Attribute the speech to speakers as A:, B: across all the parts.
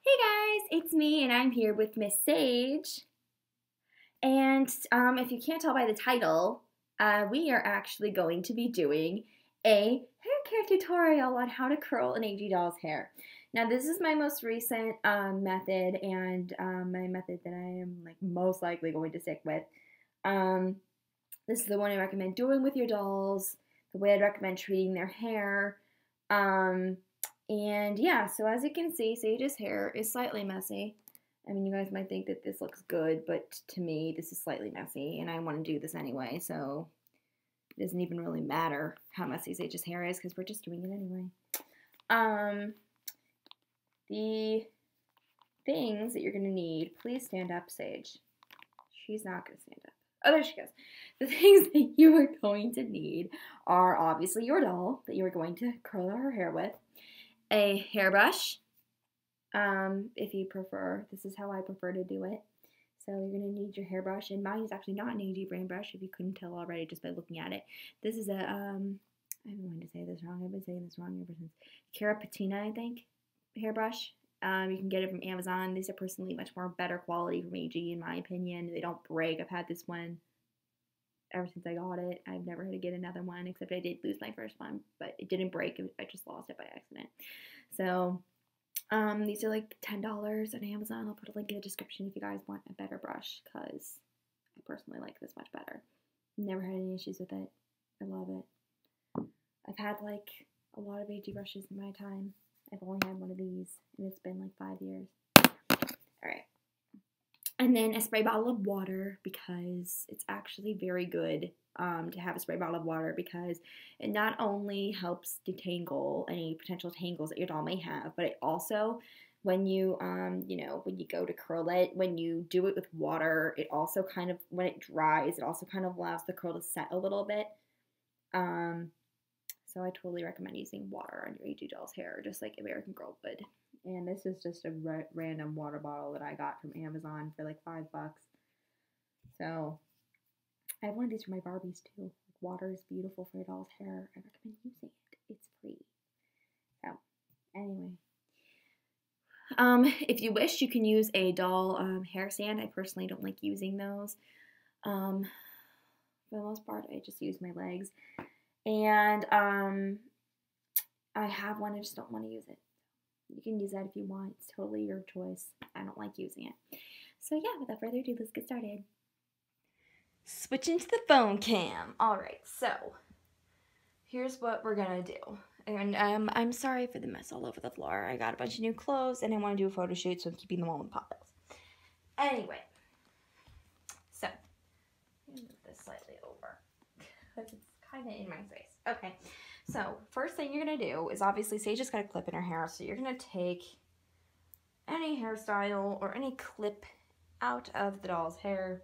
A: Hey guys, it's me and I'm here with Miss Sage. And if you can't tell by the title, we are actually going to be doing a hair care tutorial on how to curl an AG doll's hair. Now this is my most recent method and my method that I am most likely going to stick with. Um, this is the one I recommend doing with your dolls, the way I'd recommend treating their hair. Um, and yeah, so as you can see, Sage's hair is slightly messy. I mean, you guys might think that this looks good, but to me, this is slightly messy, and I want to do this anyway, so it doesn't even really matter how messy Sage's hair is, because we're just doing it anyway. The things that you're going to need, please stand up, Sage. She's not going to stand up. Oh, there she goes. The things that you are going to need are obviously your doll that you are going to curl her hair with, a hairbrush, if you prefer. This is how I prefer to do it. So you're going to need your hairbrush, and mine is actually not an AG brand brush, if you couldn't tell already just by looking at it. This is a, I'm going to say this wrong. I've been saying this wrong ever since. Cara Patina, I think, hairbrush. You can get it from Amazon. These are personally much more better quality from AG, in my opinion. They don't break. I've had this one ever since I got it. I've never had to get another one, except I did lose my first one, but it didn't break. I just lost it by accident. So these are like $10 on Amazon. I'll put a link in the description if you guys want a better brush, because I personally like this much better. Never had any issues with it. I love it. I've had like a lot of AG brushes in my time. I've only had one of these, and it's been like 5 years. Alright. And then a spray bottle of water, because it's actually very good to have a spray bottle of water, because it not only helps detangle any potential tangles that your doll may have, but it also, when you when you go to curl it, when you do it with water, it also kind of, when it dries, it also kind of allows the curl to set a little bit. So I totally recommend using water on your AG doll's hair, just like American Girl would. And this is just a random water bottle that I got from Amazon for like $5. So I have one of these for my Barbies too. Water is beautiful for your doll's hair. I recommend using it. It's free. So anyway, if you wish, you can use a doll hair stand. I personally don't like using those. For the most part, I just use my legs. And I have one. I just don't want to use it. You can use that if you want. It's totally your choice. I don't like using it. So yeah, without further ado, let's get started. Switching to the phone cam. Alright, so here's what we're gonna do. And I'm sorry for the mess all over the floor. I got a bunch of new clothes and I want to do a photo shoot, so I'm keeping them all in pop-ups. Anyway, so I'm gonna move this slightly over because it's kind of in my face. Okay, so first thing you're going to do is, obviously Sage just got a clip in her hair, so you're going to take any hairstyle or any clip out of the doll's hair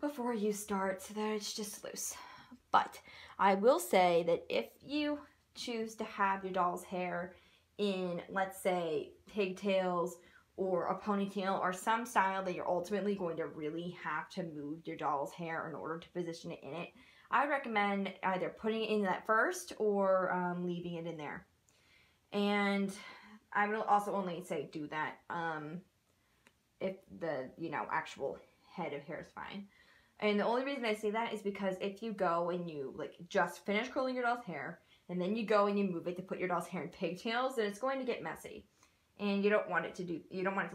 A: before you start, so that it's just loose. But I will say that if you choose to have your doll's hair in, let's say, pigtails or a ponytail or some style that you're ultimately going to really have to move your doll's hair in order to position it in it, I would recommend either putting it in that first or leaving it in there. And I would also only say do that if the, actual head of hair is fine. And the only reason I say that is because if you go and you just finish curling your doll's hair, and then you go and you move it to put your doll's hair in pigtails, then it's going to get messy. And you don't want it to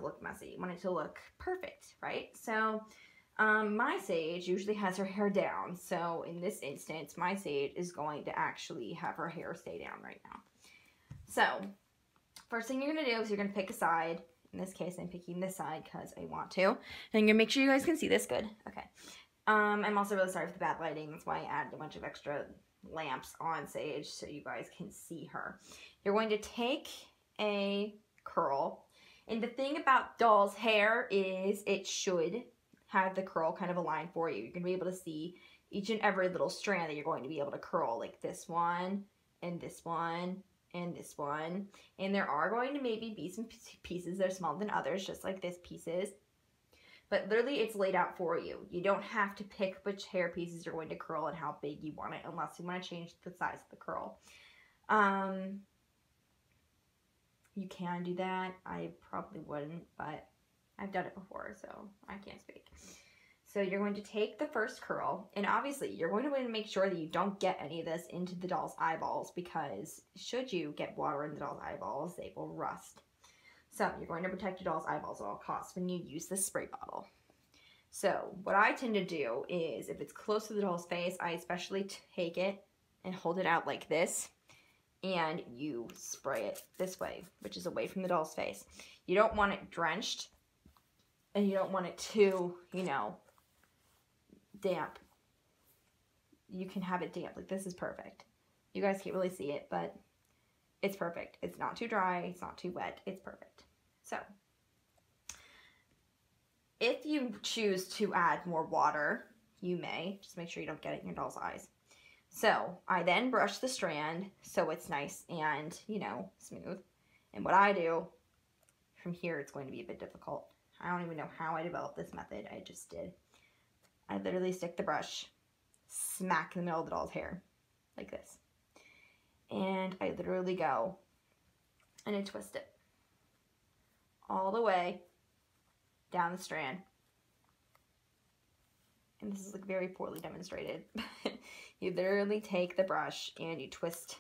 A: look messy. You want it to look perfect, right? So my Sage usually has her hair down, so in this instance, my Sage is going to actually have her hair stay down right now. So, first thing you're going to do is you're going to pick a side. In this case, I'm picking this side because I want to. And I'm going to make sure you guys can see this good. Okay. I'm also really sorry for the bad lighting. That's why I added a bunch of extra lamps on Sage so you guys can see her. You're going to take a curl. And the thing about doll's hair is it should have the curl kind of aligned for you. You're going to be able to see each and every little strand that you're going to be able to curl, like this one, and this one, and this one. And there are going to maybe be some pieces that are smaller than others, just like this piece is. But literally, it's laid out for you. You don't have to pick which hair pieces you're going to curl and how big you want it, unless you want to change the size of the curl. you can do that. I probably wouldn't, but I've done it before, so I can't speak. So you're going to take the first curl, and obviously you're going to want to make sure that you don't get any of this into the doll's eyeballs, because should you get water in the doll's eyeballs, they will rust. So you're going to protect your doll's eyeballs at all costs when you use this spray bottle. So what I tend to do is, if it's close to the doll's face, I especially take it and hold it out like this, and you spray it this way, which is away from the doll's face. You don't want it drenched, and you don't want it too, you know, damp. You can have it damp. Like, this is perfect. You guys can't really see it, but it's perfect. It's not too dry. It's not too wet. It's perfect. So, if you choose to add more water, you may. Just make sure you don't get it in your doll's eyes. So, I then brush the strand so it's nice and, you know, smooth. And what I do, from here it's going to be a bit difficult. I don't even know how I developed this method. I just did. I literally stick the brush smack in the middle of the doll's hair, like this. And I literally go and I twist it all the way down the strand. And this is like very poorly demonstrated. You literally take the brush and you twist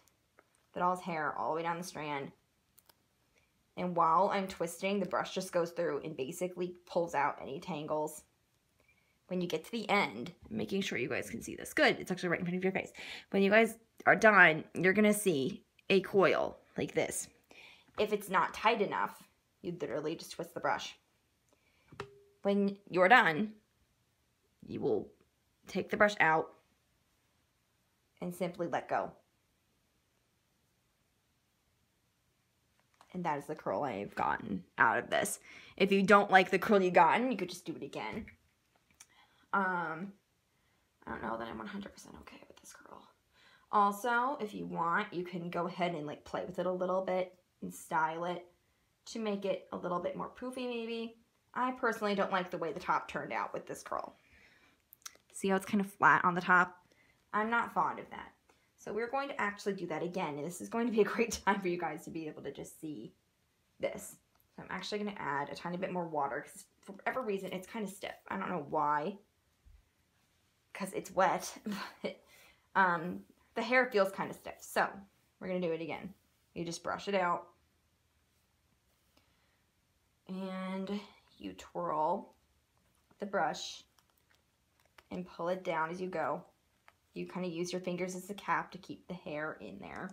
A: the doll's hair all the way down the strand. And while I'm twisting, the brush just goes through and basically pulls out any tangles. When you get to the end, making sure you guys can see this. Good, it's actually right in front of your face. When you guys are done, you're gonna see a coil like this. If it's not tight enough, you literally just twist the brush. When you're done, you will take the brush out and simply let go. And that is the curl I've gotten out of this. If you don't like the curl you've gotten, you could just do it again. I don't know that I'm 100% okay with this curl. Also, if you want, you can go ahead and like play with it a little bit and style it to make it a little bit more poofy maybe. I personally don't like the way the top turned out with this curl. See how it's kind of flat on the top? I'm not fond of that. So we're going to actually do that again, and this is going to be a great time for you guys to be able to just see this. So I'm actually going to add a tiny bit more water, because for whatever reason, it's kind of stiff. I don't know why, because it's wet, but the hair feels kind of stiff. So we're going to do it again. You just brush it out, and you twirl the brush and pull it down as you go. You kind of use your fingers as a cap to keep the hair in there.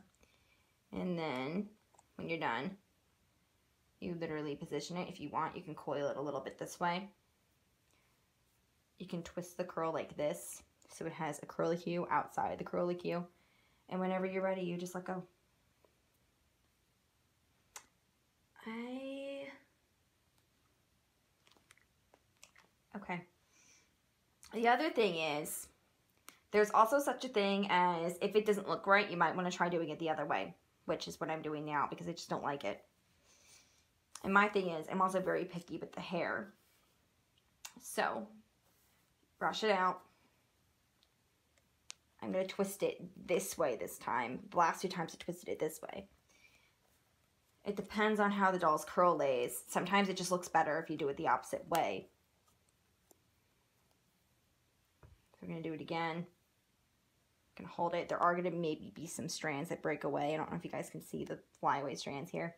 A: And then when you're done, you literally position it. If you want, you can coil it a little bit this way. You can twist the curl like this, so it has a curlicue outside the curlicue. And whenever you're ready, you just let go. Okay. The other thing is, there's also such a thing as, if it doesn't look right, you might want to try doing it the other way, which is what I'm doing now, because I just don't like it. And my thing is, I'm also very picky with the hair. So, brush it out. I'm going to twist it this way this time. The last two times I twisted it this way. It depends on how the doll's curl lays. Sometimes it just looks better if you do it the opposite way. So we're going to do it again. Can hold it. There are going to maybe be some strands that break away. I don't know if you guys can see the flyaway strands here,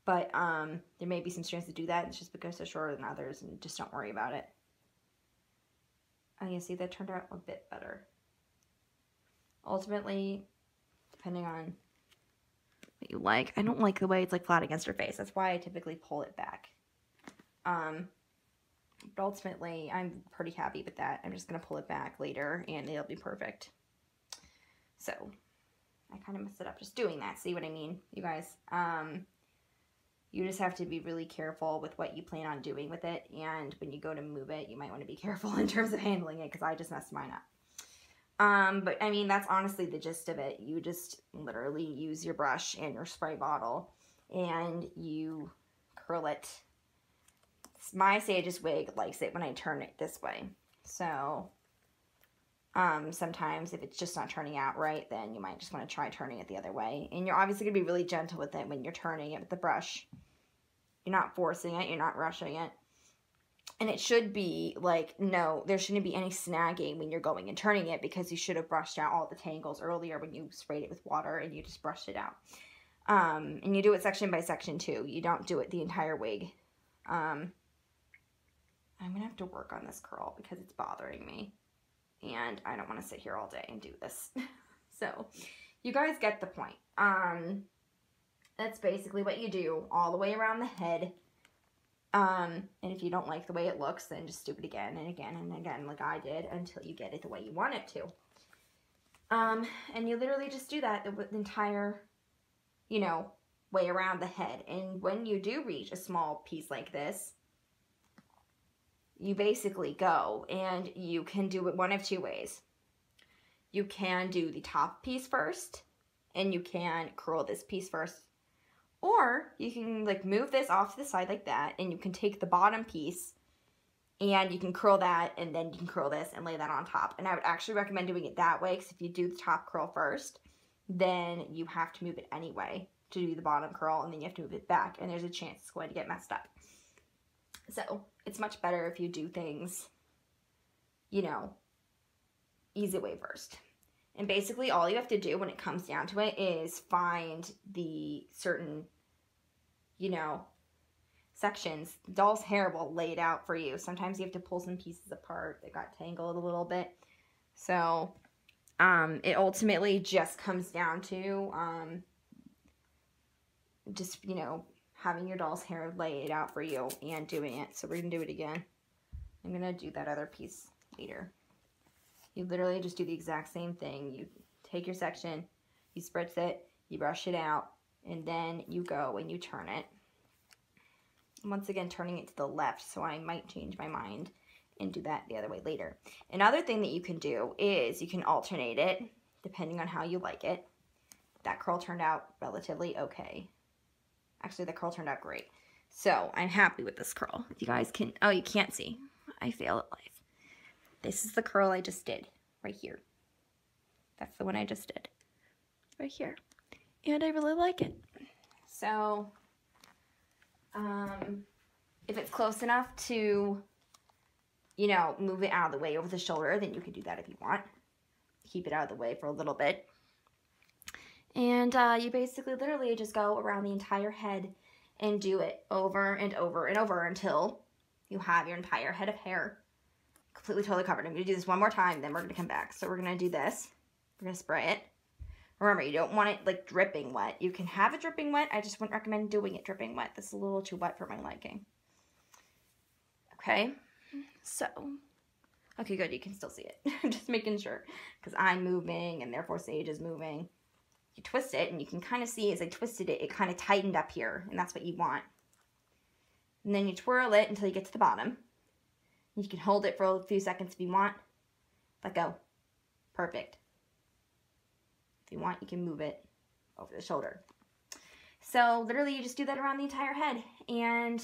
A: but there may be some strands that do that. It's just because they're shorter than others, and just don't worry about it. And you see that turned out a bit better. Ultimately, depending on what you like, I don't like the way it's like flat against your face. That's why I typically pull it back. But ultimately, I'm pretty happy with that. I'm just going to pull it back later, and it'll be perfect. So, I kind of messed it up just doing that. See what I mean, you guys? You just have to be really careful with what you plan on doing with it. And when you go to move it, you might want to be careful in terms of handling it, because I just messed mine up. But, I mean, that's honestly the gist of it. You just literally use your brush and your spray bottle, and you curl it. My Sage's wig likes it when I turn it this way. So,
B: Sometimes if it's just not turning out right, then you might just want to try turning it the other way. And you're obviously going to be really gentle with it when you're turning it with the brush. You're not forcing it, you're not rushing it. And it should be like, no, there shouldn't be any snagging when you're going and turning it, because you should have brushed out all the tangles earlier when you sprayed it with water and you just brushed it out. And you do it section by section too. You don't do it the entire wig. I'm going to have to work on this curl because it's bothering me. And I don't want to sit here all day and do this. So, you guys get the point. That's basically what you do all the way around the head. And if you don't like the way it looks, then just do it again and again and again like I did until you get it the way you want it to. And you literally just do that the entire, you know, way around the head. And when you do reach a small piece like this, you basically go and you can do it one of two ways. You can do the top piece first, and you can curl this piece first. Or you can like move this off to the side like that, and you can take the bottom piece and you can curl that, and then you can curl this and lay that on top. And I would actually recommend doing it that way, because if you do the top curl first, then you have to move it anyway to do the bottom curl, and then you have to move it back, and there's a chance it's going to get messed up. So it's much better if you do things, you know, easy way first. And basically all you have to do when it comes down to it is find the certain, you know, sections. The doll's hair will lay it out for you. Sometimes you have to pull some pieces apart that got tangled a little bit. So it ultimately just comes down to just, you know, having your doll's hair lay it out for you and doing it. So we're going to do it again. I'm going to do that other piece later. You literally just do the exact same thing. You take your section, you spritz it, you brush it out, and then you go and you turn it. Once again, turning it to the left, so I might change my mind and do that the other way later. Another thing that you can do is you can alternate it depending on how you like it. That curl turned out relatively okay. Actually, the curl turned out great. So, I'm happy with this curl. If you guys can, oh, you can't see. I fail at life. This is the curl I just did, right here. That's the one I just did, right here. And I really like it. So, if it's close enough to, you know, move it out of the way over the shoulder, then you can do that if you want. Keep it out of the way for a little bit. And you basically literally just go around the entire head and do it over and over and over until you have your entire head of hair completely totally covered. I'm going to do this one more time, then we're going to come back. So we're going to do this. We're going to spray it. Remember, you don't want it like dripping wet. You can have it dripping wet. I just wouldn't recommend doing it dripping wet. This is a little too wet for my liking. Okay, so, okay, good. You can still see it. Just making sure, because I'm moving and therefore Sage is moving. You twist it, and you can kind of see as I twisted it, it kind of tightened up here, and that's what you want. And then you twirl it until you get to the bottom. You can hold it for a few seconds if you want. Let go. Perfect. If you want, you can move it over the shoulder. So literally you just do that around the entire head. And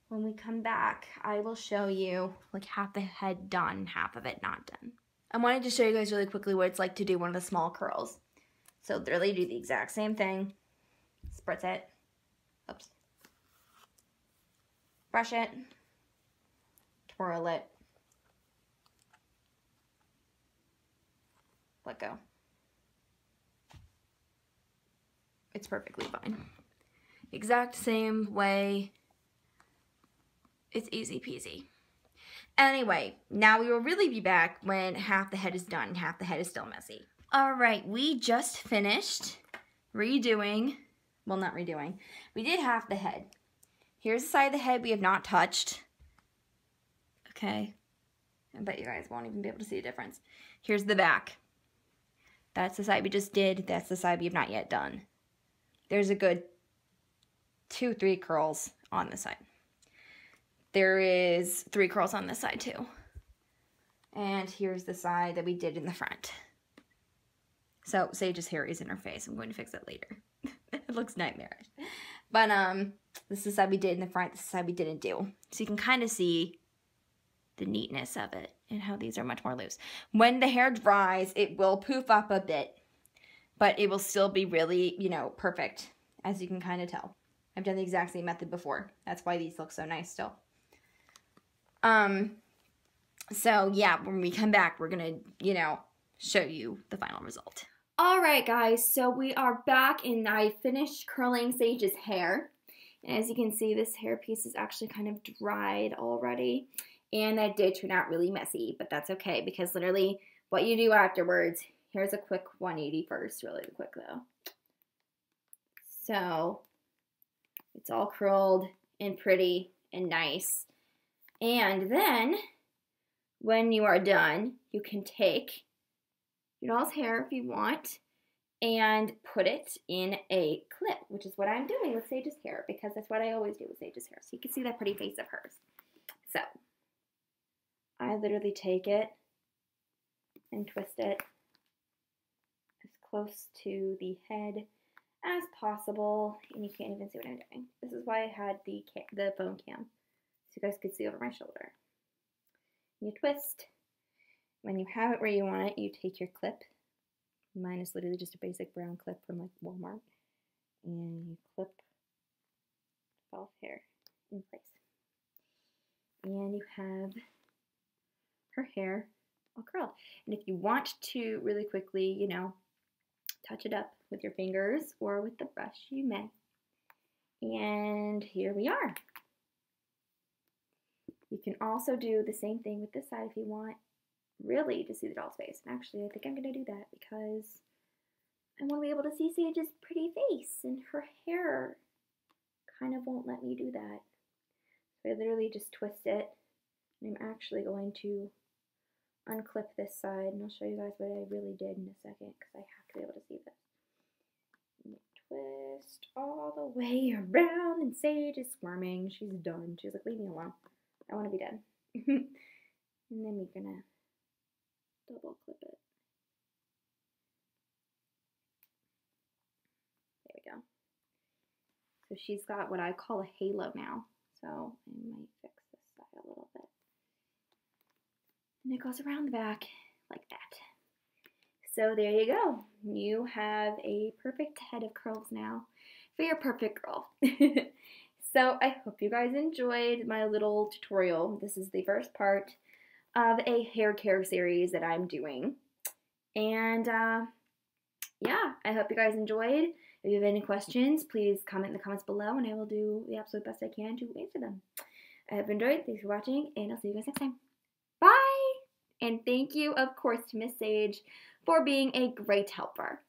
B: when we come back, I will show you like half the head done, half of it not done. I wanted to show you guys really quickly what it's like to do one of the small curls. So literally do the exact same thing. Spritz it. Oops. Brush it. Twirl it. Let go. It's perfectly fine. Exact same way. It's easy peasy. Anyway, now we will really be back when half the head is done and half the head is still messy. Alright, we just finished redoing, well not redoing, we did half the head. Here's the side of the head we have not touched. Okay, I bet you guys won't even be able to see the difference. Here's the back. That's the side we just did, that's the side we have not yet done. There's a good 2-3 curls on this side. There is 3 curls on this side too. And here's the side that we did in the front. So Sage's hair is in her face. I'm going to fix it later. It looks nightmarish. But this is the side we did in the front. This is the side we didn't do. So you can kind of see the neatness of it and how these are much more loose. When the hair dries, it will poof up a bit, but it will still be really, you know, perfect, as you can kind of tell. I've done the exact same method before. That's why these look so nice still. So yeah, when we come back, we're gonna, you know, show you the final result.
A: All right, guys, so we are back and I finished curling Sage's hair. And as you can see, this hair piece is actually kind of dried already. And that did turn out really messy, but that's okay because literally what you do afterwards, here's a quick 180 first, really quick though. So it's all curled and pretty and nice. And then when you are done, you can take your doll's hair if you want and put it in a clip, which is what I'm doing with Sage's hair because that's what I always do with Sage's hair. So you can see that pretty face of hers. So I literally take it and twist it as close to the head as possible, and you can't even see what I'm doing. This is why I had the phone cam, so you guys could see over my shoulder. You twist. When you have it where you want it, you take your clip. Mine is literally just a basic brown clip from like Walmart, and you clip false hair in place. And you have her hair all curled. And if you want to really quickly, you know, touch it up with your fingers or with the brush, you may. And here we are. You can also do the same thing with this side if you want really to see the doll's face. And actually, I think I'm going to do that because I want to be able to see Sage's pretty face, and her hair kind of won't let me do that. So I literally just twist it, and I'm actually going to unclip this side, and I'll show you guys what I really did in a second because I have to be able to see this. And twist all the way around, and Sage is squirming. She's done. She's like, leave me alone. I want to be done. And then we're gonna double clip it. There we go. So she's got what I call a halo now. So I might fix this side a little bit. And it goes around the back like that. So there you go. You have a perfect head of curls now for your perfect girl. So I hope you guys enjoyed my little tutorial. This is the first part of a hair care series that I'm doing. And yeah, I hope you guys enjoyed. If you have any questions, please comment in the comments below and I will do the absolute best I can to answer them. I hope you enjoyed. Thanks for watching and I'll see you guys next time. Bye! And thank you, of course, to Miss Sage for being a great helper.